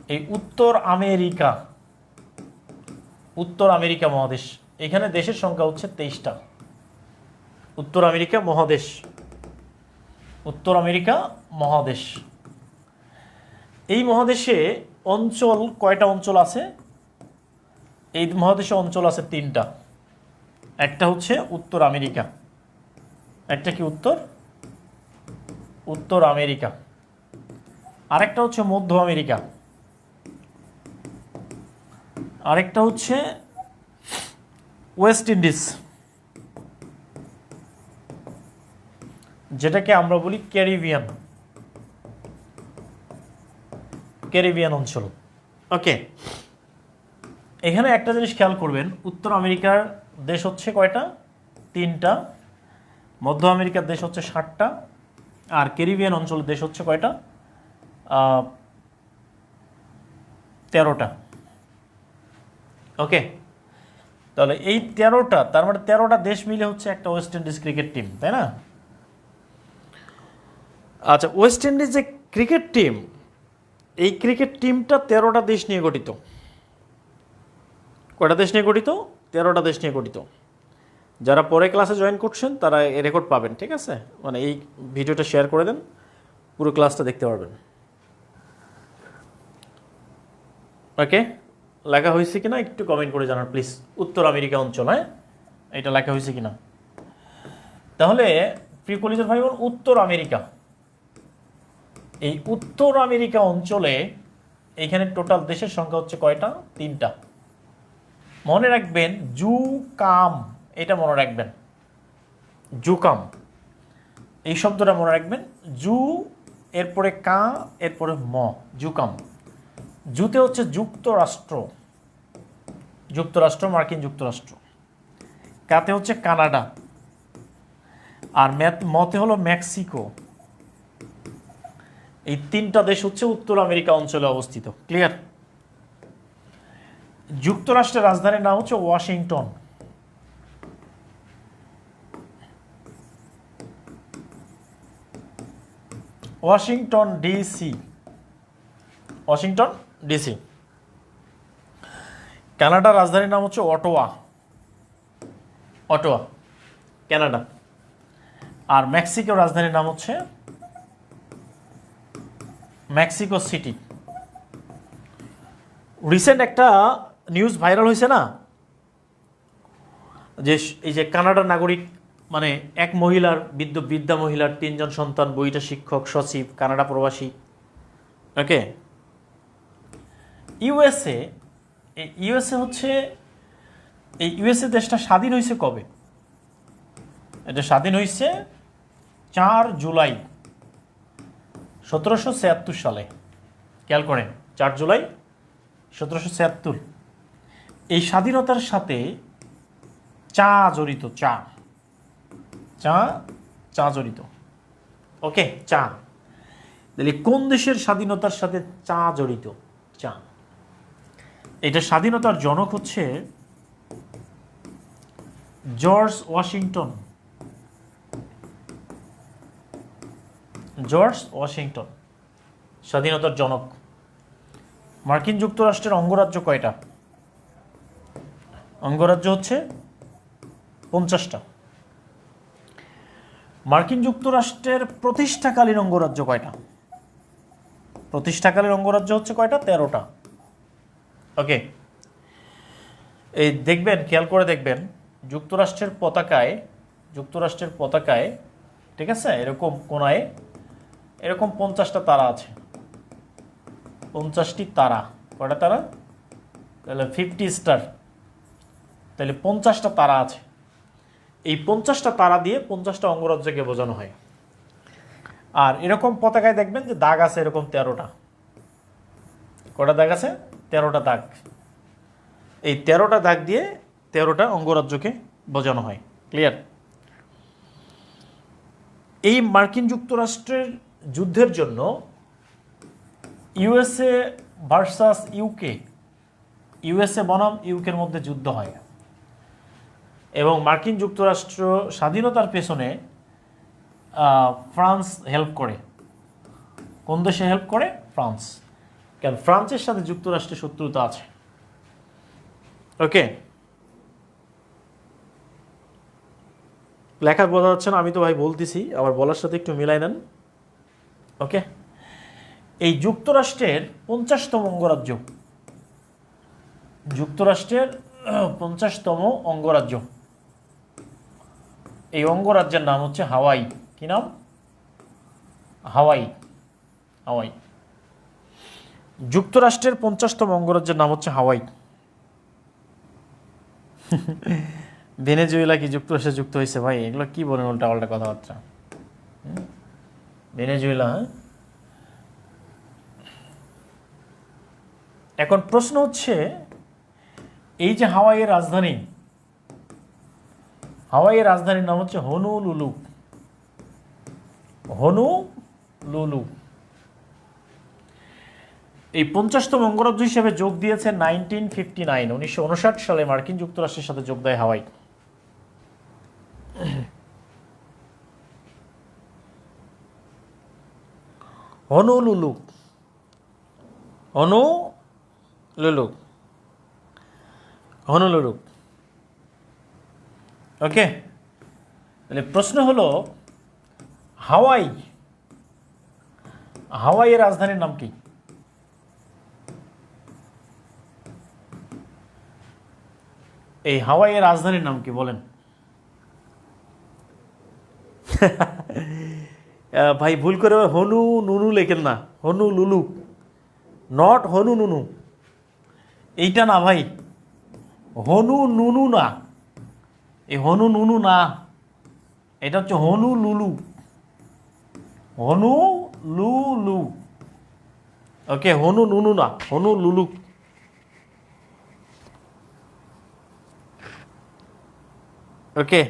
এই উত্তর আমেরিকা মহাদেশ, এখানে দেশের সংখ্যা হচ্ছে 23টা। উত্তর আমেরিকা মহাদেশ। এই মহাদেশে অঞ্চল কয়টা অঞ্চল আছে? এই মহাদেশে অঞ্চল আছে 3টা। একটা হচ্ছে উত্তর আমেরিকা, একটা কি উত্তর আমেরিকা, আরেকটা হচ্ছে মধ্য আমেরিকা, আরেকটা হচ্ছে ওয়েস্ট ইন্ডিজ, যেটাকে আমরা বলি ক্যারিবিয়ান অঞ্চল। ওকে, এখানে একটা জিনিস খেয়াল করবেন, উত্তর আমেরিকার দেশ হচ্ছে কয়টা? 3টা। মধ্য আমেরিকার দেশ হচ্ছে 7টা, আর ক্যারিবিয়ান অঞ্চলের দেশ হচ্ছে কয়টা? 13টা। ওকে, তাহলে এই 13টা, তার মানে 13টা দেশ মিলে হচ্ছে একটা ওয়েস্ট ইন্ডিজ ক্রিকেট টিম, তাই না? আচ্ছা, ওয়েস্ট ইন্ডিজ যে ক্রিকেট টিম, এই ক্রিকেট টিমটা 13টা দেশ নিয়ে গঠিত। কয়টা দেশ নিয়ে গঠিত? 13টা দেশ নিয়ে গঠিত। যারা পরে ক্লাসে জয়েন করছেন তারা এই রেকর্ড পাবেন, ঠিক আছে? মানে এই ভিডিওটা শেয়ার করে দেন, পুরো ক্লাসটা দেখতে পারবেন। ওকে, লেখা হয়েছে কিনা একটু কমেন্ট করে জানান প্লিজ। উত্তর আমেরিকা অঞ্চল, হ্যাঁ, এটা লেখা হয়েছে কিনা। তাহলে প্রিয় কলেজের ভাই বোন, উত্তর আমেরিকা, এই উত্তর আমেরিকা অঞ্চলে এইখানে টোটাল দেশের সংখ্যা হচ্ছে কয়টা? 3টা। মনে রাখবেন জুকাম, এটা মনে রাখবেন, জুকাম এই শব্দটা মনে রাখবেন। জু এরপরে কা এরপরে ম, জুকাম। জুতে হচ্ছে যুক্তরাষ্ট্র, মার্কিন যুক্তরাষ্ট্র। কাতে হচ্ছে কানাডা, আর মতে হলো মেক্সিকো। এই 3টা দেশ হচ্ছে উত্তর আমেরিকা অঞ্চলে অবস্থিত। ক্লিয়ার? যুক্তরাষ্ট্রের রাজধানীর নাম হচ্ছে ওয়াশিংটন ডিসি। কানাডার রাজধানীর নাম হচ্ছে অটোয়া, কানাডা। আর মেক্সিকোর রাজধানীর নাম হচ্ছে মেক্সিকো সিটি। রিসেন্ট একটা নিউজ ভাইরাল হয়েছে না, যে এই যে কানাডার নাগরিক, মানে এক মহিলার, বৃদ্ধা মহিলার 3জন সন্তান, বইটা শিক্ষক, সচিব, কানাডা প্রবাসী। ওকে, ইউএসএ হচ্ছে, এই ইউএসএ দেশটা স্বাধীন হয়েছে কবে? এটা স্বাধীন হয়েছে 4 জুলাই 1776 সালে। খেয়াল করেন, 4 জুলাই 1776। এই স্বাধীনতার সাথে চা জড়িত, চা জড়িত। ওকে, চা। তাহলে কোন দেশের স্বাধীনতার সাথে চা জড়িত? চা। এটা স্বাধীনতার জনক হচ্ছে জর্জ ওয়াশিংটন, স্বাধীনতার জনক। মার্কিন যুক্তরাষ্ট্রের অঙ্গরাজ্য কয়টা? অঙ্গরাজ্য হচ্ছে 50টা। মার্কিন যুক্তরাষ্ট্রের প্রতিষ্ঠাকালীন অঙ্গরাজ্য কয়টা? প্রতিষ্ঠাকালীন অঙ্গরাজ্য হচ্ছে কয়টা? 13টা। ওকে, এই দেখবেন, খেয়াল করে দেখবেন, যুক্তরাষ্ট্রের পতাকায়, ঠিক আছে, এরকম কোনায় এরকম 50টা তারা আছে। 50টি তারা। কয়টা তারা? তাহলে 50 স্টার, তাহলে 50টা তারা আছে। এই 50টা তারা দিয়ে 50টা অঙ্গরাজ্যকে বোঝানো হয়। আর এরকম পতাকায় দেখবেন যে দাগ আছে এরকম 13টা। কয়টা দাগ আছে? 13টা দাগ। এই 13টা দাগ দিয়ে 13টা অঙ্গরাজ্যকে বোঝানো হয়। ক্লিয়ার? এই মার্কিন যুক্তরাষ্ট্রের যুদ্ধের জন্য ইউএসএ ভার্সাস ইউএসএ বনাম ইউকের মধ্যে যুদ্ধ হয়, এবং মার্কিন যুক্তরাষ্ট্র স্বাধীনতার পেছনে ফ্রান্স হেল্প করে। কোন দেশে হেল্প করে? ফ্রান্স। কারণ ফ্রান্সের সাথে যুক্তরাষ্ট্রের শত্রুতা আছে। ওকে, লেখা বোঝা যাচ্ছে না? আমি তো ভাই বলতেছি, আবার বলার সাথে একটু মিলাই নেন। ওকে, এই যুক্তরাষ্ট্রের 50তম অঙ্গরাজ্য, যুক্তরাষ্ট্রের 50তম অঙ্গরাজ্য, এই অঙ্গরাজ্যের নাম হচ্ছে হাওয়াই। কি নাম? হাওয়াই। হাওয়াই। যুক্তরাষ্ট্রের 50তম অঙ্গরাজ্যের নাম হচ্ছে হাওয়াই। ভেনেজুয়েলা কি যুক্তরাষ্ট্রে যুক্ত হয়েছে? ভাই এগুলো কি বলেন উল্টা পাল্টা কথাবার্তা। ভেনেজুয়েলা, হ্যাঁ। এখন প্রশ্ন হচ্ছে, এই যে হাওয়াইয়ের রাজধানী, হাওয়াইয়ের রাজধানীর নাম হচ্ছে হনুলুলু। হনুলুলু। এই 50তম অঙ্গরাজ্য হিসেবে যোগ দিয়েছে 1959, 1959 সালে মার্কিন যুক্তরাষ্ট্রের সাথে যোগ দেয় Hawaii. Honolulu, Honolulu, Honolulu. Okay, তাহলে প্রশ্ন হলো হাওয়াই, হাওয়াইয়ের রাজধানীর নাম কি? এই হাওয়াইয়ের রাজধানীর নাম কি বলেন? ভাই ভুল করে হনু নুনু লেখেন না, হনু লুলু, নট হনু নুনু। এইটা না ভাই, হনু নুনু না, এই হনু নুনু না, এটা হচ্ছে হনু লুলু, হনু লুলু। ওকে, হনু নুনু না, হনু লুলু। ওকে,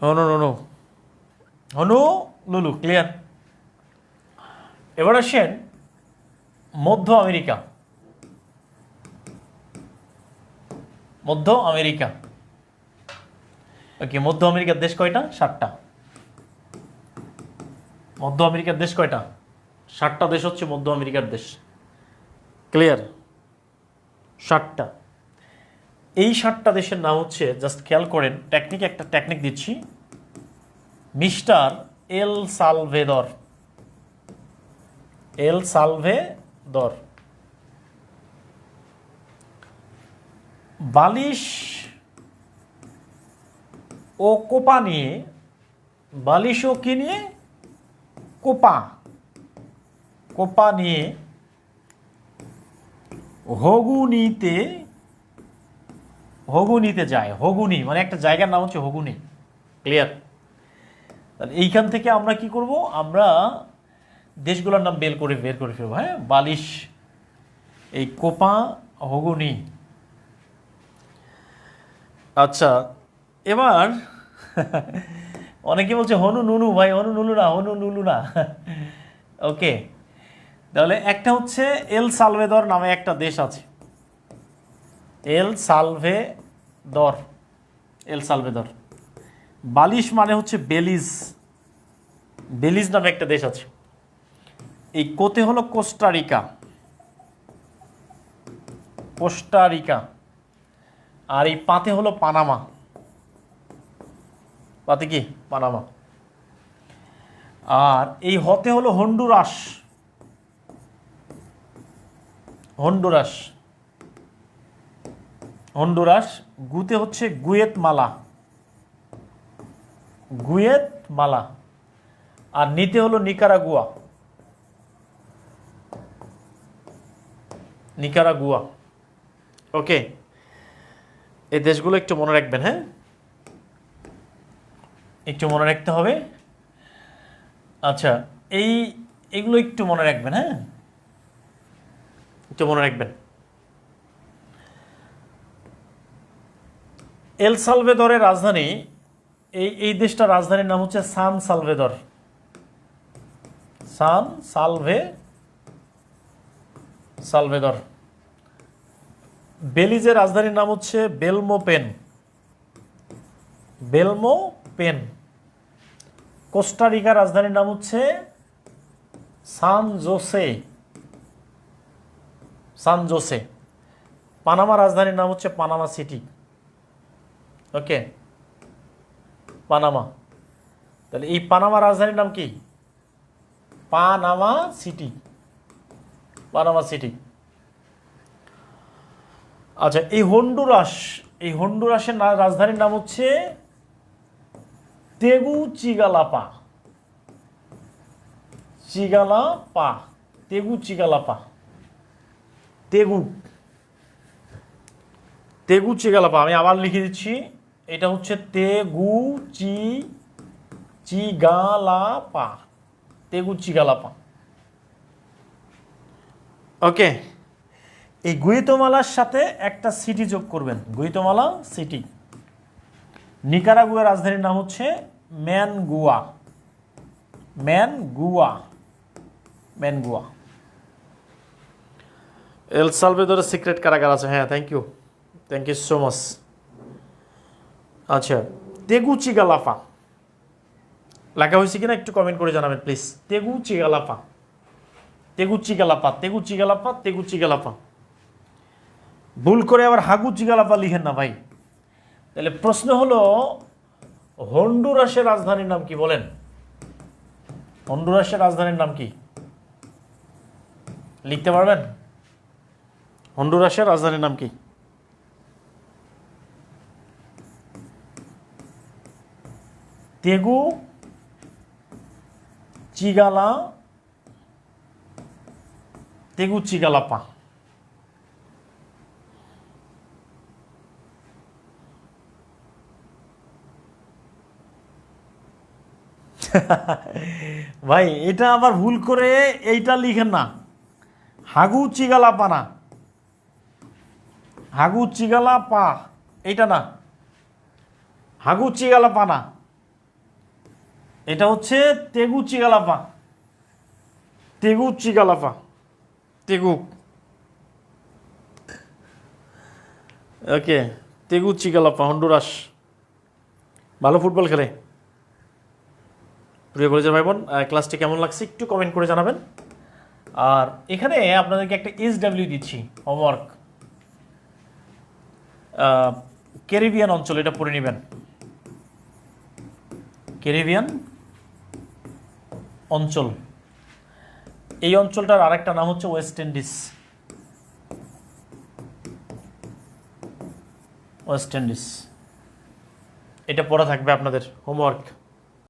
হনু নুনু, হনু লুলু। ক্লিয়ার? এবার আসেন মধ্য আমেরিকা। মধ্য আমেরিকা। ওকে, মধ্য আমেরিকার দেশ কয়টা? 7টা। মধ্য আমেরিকার দেশ কয়টা? 7টা দেশ হচ্ছে মধ্য আমেরিকার দেশ। ক্লিয়ার? 7টা। এই 7টা দেশের নাম হচ্ছে, জাস্ট খেয়াল করেন, একটা টেকনিক দিচ্ছি, মিস্টার এল সালভেদর। এল সালভেদর। বালিশ ও কোপা নিয়ে, বালিশ ও কি নিয়ে? কোপা। কোপা নিয়ে হগুনিতে, হগুনিতে যায়। হগুনি মানে একটা জায়গার নাম হচ্ছে হগুনি। ক্লিয়ার? তাহলে এইখান থেকে আমরা কি করব? আমরা দেশগুলোর নাম বের করে ফেলবো। হ্যাঁ, বালিশ, এই কোপা, হগুনি। আচ্ছা, এবার অনেকে বলছে হনু নুনু। ভাই হনু নুনু না, হনু নুলু না। ওকে, তাহলে একটা হচ্ছে এল সালভেদর নামে একটা দেশ আছে। এল সালভেদর, এল সালভেদর। বালিশ মানে হচ্ছে বেলিজ, বেলিজ নামে একটা দেশ আছে। এই কোতে হলো কোস্টারিকা, কোস্টারিকা। আর এই পাতে হলো পানামা। পাতে কি? পানামা। আর এই হতে হলো হন্ডুরাস, হন্ডুরাস, হন্ডুরাস। গুতে হচ্ছে গুয়েতমালা, গুয়েতমালা। আর নিতে হলো নিকারাগুয়া, নিকারাগুয়া। ওকে, এই দেশগুলো একটু মনে রাখবেন। হ্যাঁ, একটু মনে রাখতে হবে। আচ্ছা, এইগুলো একটু মনে রাখবেন। হ্যাঁ, একটু মনে রাখবেন। এল সালভেদরের রাজধানী, এই দেশটার রাজধানীর নাম হচ্ছে সান সালভেদর। সান সালভেদর। বেলিজের রাজধানীর নাম হচ্ছে বেলমোপেন, বেলমোপেন। কোস্টারিকার রাজধানীর নাম হচ্ছে San Jose, San Jose. Panama রাজধানীর নাম হচ্ছে পানামা সিটি। ওকে, পানামা। তাহলে এই পানামা রাজধানীর নাম কি? Panama city, Panama city. আচ্ছা, এই হন্ডুরাস, এই হন্ডুরাসের রাজধানীর নাম হচ্ছে তেগুচিগালাপা, চিগালাপা, তেগুচিগালাপা, তেগুচিগালাপা। আমি আবার লিখে দিচ্ছি, এটা হচ্ছে তেগুচিগালাপা, তেগুচিগালাপা। ওকে, এই গুয়েতমালার সাথে একটা সিটি যোগ করবেন, গুয়েতমালা সিটি। নিকারাগুয়ার রাজধানীর নাম হচ্ছে ম্যানগুয়া, ম্যানগুয়া, ম্যানগুয়া। এল সালভেদরের সিক্রেট কারাগার আছে, হ্যাঁ, থ্যাংক ইউ সো মাচ। আচ্ছা, তেগুচিগালাপা লেখা হয়েছে কিনা একটু কমেন্ট করে জানাবেন প্লিজ। তেগুচিগালাপা, তেগুচিগালাপা, তেগুচিগালাপা, তেগুচিগালাপা। ভুল করে আবার হাগুচিগালাপা লিখেন না ভাই। তাহলে প্রশ্ন হলো, হন্ডুরাসের রাজধানীর নাম কি বলেন? হন্ডুরাসের রাজধানীর নাম কি লিখতে পারবেন? হন্ডুরাসের রাজধানীর নাম কি? তেগুচিগালাপা। ভাই এটা আবার ভুল করে এইটা লিখেন না, হাগুচিগালাপা না, হাগুচিগালাপা এইটা না, হাগুচিগালাপা না, এটা হচ্ছে তেগুচিগালাপা, তেগুচিগালাপা, তেগু। ওকে, তেগুচিগালাপা, হন্ডুরাস। ভালো ফুটবল খেলে। প্রিয় কলেজের ভাই বোন, ক্লাসটি কেমন লাগছে একটু কমেন্ট করে জানাবেন। আর এখানে আপনাদেরকে একটা SW দিচ্ছি হোমওয়ার্ক, ক্যারিবিয়ান অঞ্চল, এটা পড়ে নেবেন। ক্যারিবিয়ান অঞ্চল, এই অঞ্চলটার আরেকটা নাম হচ্ছে ওয়েস্ট ইন্ডিজ, ওয়েস্ট ইন্ডিজ। এটা পড়া থাকবে আপনাদের হোমওয়ার্ক।